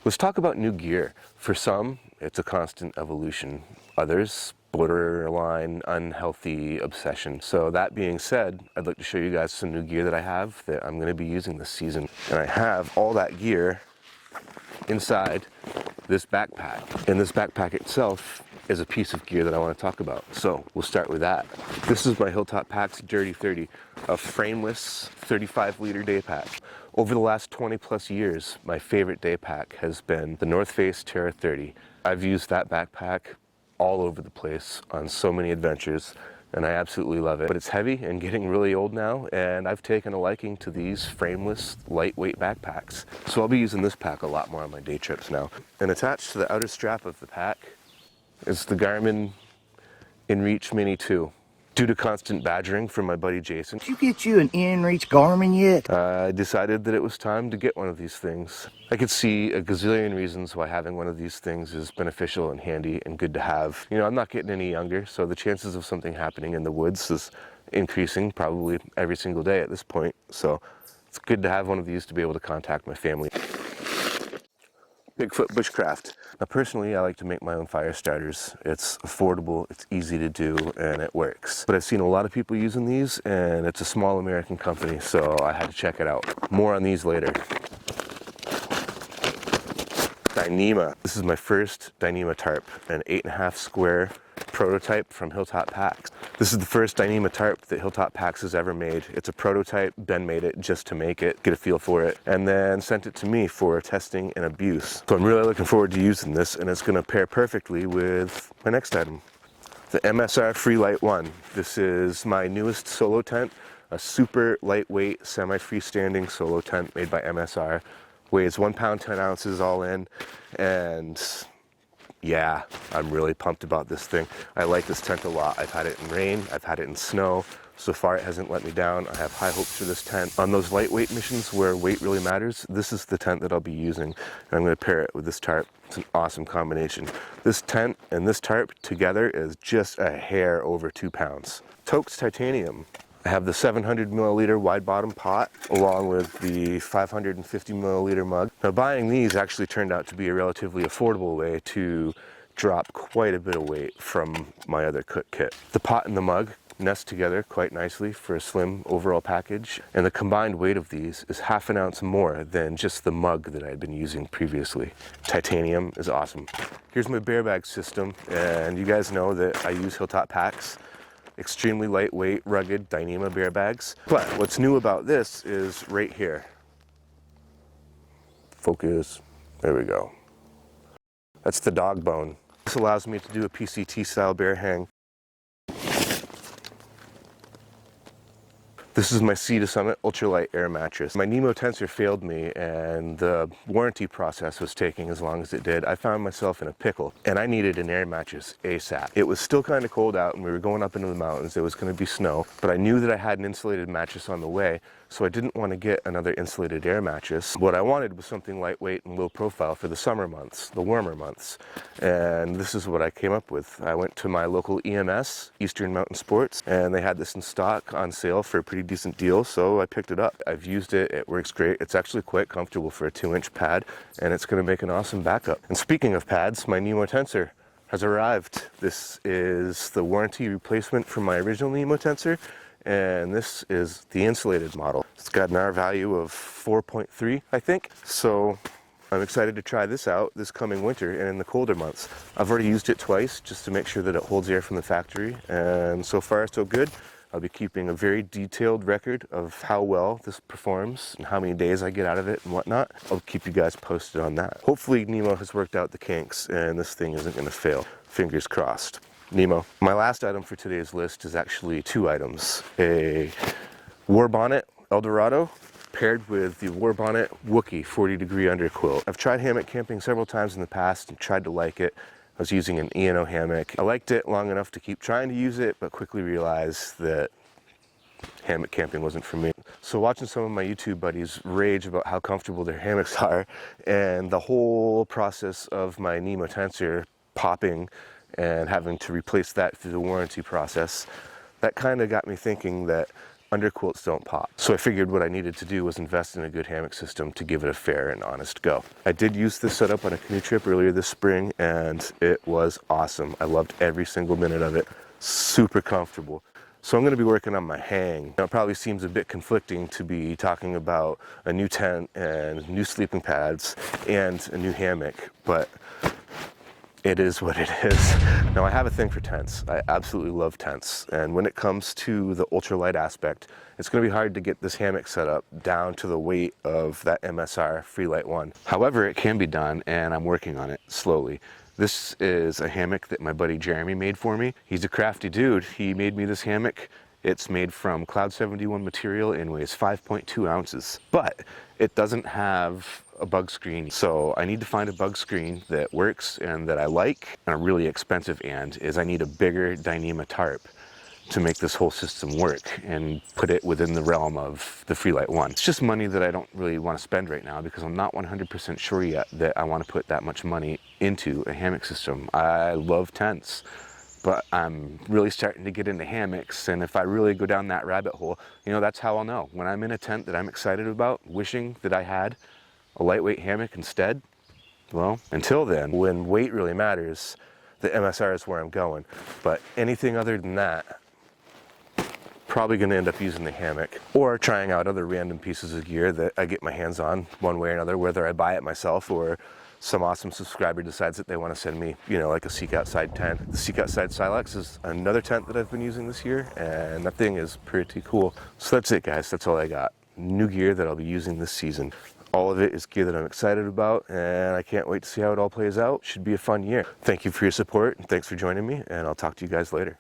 Let's talk about new gear. For some, it's a constant evolution. Others, borderline unhealthy obsession. So that being said, I'd like to show you guys some new gear that I have that I'm going to be using this season. And I have all that gear inside this backpack. And this backpack itself is a piece of gear that I want to talk about. So we'll start with that. This is my Hilltop Packs Dirty 30, a frameless 35-liter day pack. Over the last 20 plus years, my favorite day pack has been the North Face Terra 30. I've used that backpack all over the place on so many adventures, and I absolutely love it. But it's heavy and getting really old now, and I've taken a liking to these frameless, lightweight backpacks. So I'll be using this pack a lot more on my day trips now. And attached to the outer strap of the pack is the Garmin InReach Mini 2. Due to constant badgering from my buddy Jason, Did you get you an InReach Garmin yet? I decided that it was time to get one of these things. I could see a gazillion reasons why having one of these things is beneficial and handy and good to have. You know, I'm not getting any younger, so the chances of something happening in the woods is increasing probably every single day at this point. So it's good to have one of these to be able to contact my family. Bigfoot Bushcraft. Now personally, I like to make my own fire starters. It's affordable, it's easy to do, and it works. But I've seen a lot of people using these, and it's a small American company, so I had to check it out. More on these later. Dyneema. This is my first Dyneema tarp, an 8.5 square prototype from Hilltop Packs. This is the first Dyneema tarp that Hilltop Packs has ever made. It's a prototype. Ben made it just to make it, get a feel for it, and then sent it to me for testing and abuse. So I'm really looking forward to using this, and it's going to pair perfectly with my next item, the MSR Freelight 1. This is my newest solo tent, a super lightweight, semi-freestanding solo tent made by MSR. Weighs 1 pound 10 ounces all in, and yeah, I'm really pumped about this thing. I like this tent a lot. I've had it in rain, I've had it in snow. So far it hasn't let me down. I have high hopes for this tent. On those lightweight missions where weight really matters, this is the tent that I'll be using. And I'm going to pair it with this tarp. It's an awesome combination. This tent and this tarp together is just a hair over 2 pounds. Toaks titanium. I have the 700 milliliter wide bottom pot along with the 550 milliliter mug. Now buying these actually turned out to be a relatively affordable way to drop quite a bit of weight from my other cook kit. The pot and the mug nest together quite nicely for a slim overall package, and the combined weight of these is ½ ounce more than just the mug that I had been using previously. Titanium is awesome. Here's my bear bag system, and you guys know that I use Hilltop Packs. Extremely lightweight, rugged Dyneema bear bags. But what's new about this is right here. Focus, there we go. That's the dog bone. This allows me to do a PCT style bear hang. This is my Sea to Summit ultralight air mattress. My Nemo Tensor failed me, and the warranty process was taking as long as it did. I found myself in a pickle, and I needed an air mattress ASAP. It was still kind of cold out, and we were going up into the mountains. There was going to be snow, but I knew that I had an insulated mattress on the way, so I didn't want to get another insulated air mattress. What I wanted was something lightweight and low profile for the summer months, the warmer months, and this is what I came up with. I went to my local EMS, Eastern Mountain Sports, and they had this in stock on sale for a pretty decent deal, so I picked it up. I've used it, it works great. It's actually quite comfortable for a 2-inch pad, and it's going to make an awesome backup. And speaking of pads, my Nemo Tensor has arrived. This is the warranty replacement from my original Nemo Tensor, and this is the insulated model. It's got an R value of 4.3, I think, so I'm excited to try this out this coming winter and in the colder months. I've already used it twice just to make sure that it holds air from the factory, and so far so good. I'll be keeping a very detailed record of how well this performs and how many days I get out of it and whatnot. I'll keep you guys posted on that. Hopefully Nemo has worked out the kinks and this thing isn't going to fail. Fingers crossed. Nemo. My last item for today's list is actually 2 items. A War Bonnet Eldorado paired with the War Bonnet Wookie 40-degree underquilt. I've tried hammock camping several times in the past and tried to like it. I was using an E&O hammock. I liked it long enough to keep trying to use it, but quickly realized that hammock camping wasn't for me. So watching some of my YouTube buddies rage about how comfortable their hammocks are, and the whole process of my Nemo Tensor popping and having to replace that through the warranty process, that kind of got me thinking that underquilts don't pop. So I figured what I needed to do was invest in a good hammock system to give it a fair and honest go. I did use this setup on a canoe trip earlier this spring, and it was awesome. I loved every single minute of it. Super comfortable. So I'm going to be working on my hang. Now, it probably seems a bit conflicting to be talking about a new tent and new sleeping pads and a new hammock, but it is what it is. Now, I have a thing for tents. I absolutely love tents. And when it comes to the ultralight aspect, it's going to be hard to get this hammock set up down to the weight of that MSR Freelite 1. However, it can be done, and I'm working on it slowly. This is a hammock that my buddy Jeremy made for me. He's a crafty dude. He made me this hammock. It's made from Cloud 71 material and weighs 5.2 ounces. But it doesn't have a bug screen, so I need to find a bug screen that works and that I like. And a really expensive I need a bigger Dyneema tarp to make this whole system work and put it within the realm of the Freelite 1. It's just money that I don't really want to spend right now because I'm not 100% sure yet that I want to put that much money into a hammock system. I love tents, but I'm really starting to get into hammocks, and if I really go down that rabbit hole, you know, that's how I'll know. When I'm in a tent that I'm excited about, wishing that I had a lightweight hammock instead, well, until then, when weight really matters, the MSR is where I'm going. But anything other than that, probably going to end up using the hammock or trying out other random pieces of gear that I get my hands on one way or another, whether I buy it myself or some awesome subscriber decides that they want to send me, you know, like a Seek Outside tent. The Seek Outside Silex is another tent that I've been using this year, and that thing is pretty cool. So that's it, guys. That's all I got. New gear that I'll be using this season. All of it is gear that I'm excited about, and I can't wait to see how it all plays out. Should be a fun year. Thank you for your support, and thanks for joining me, and I'll talk to you guys later.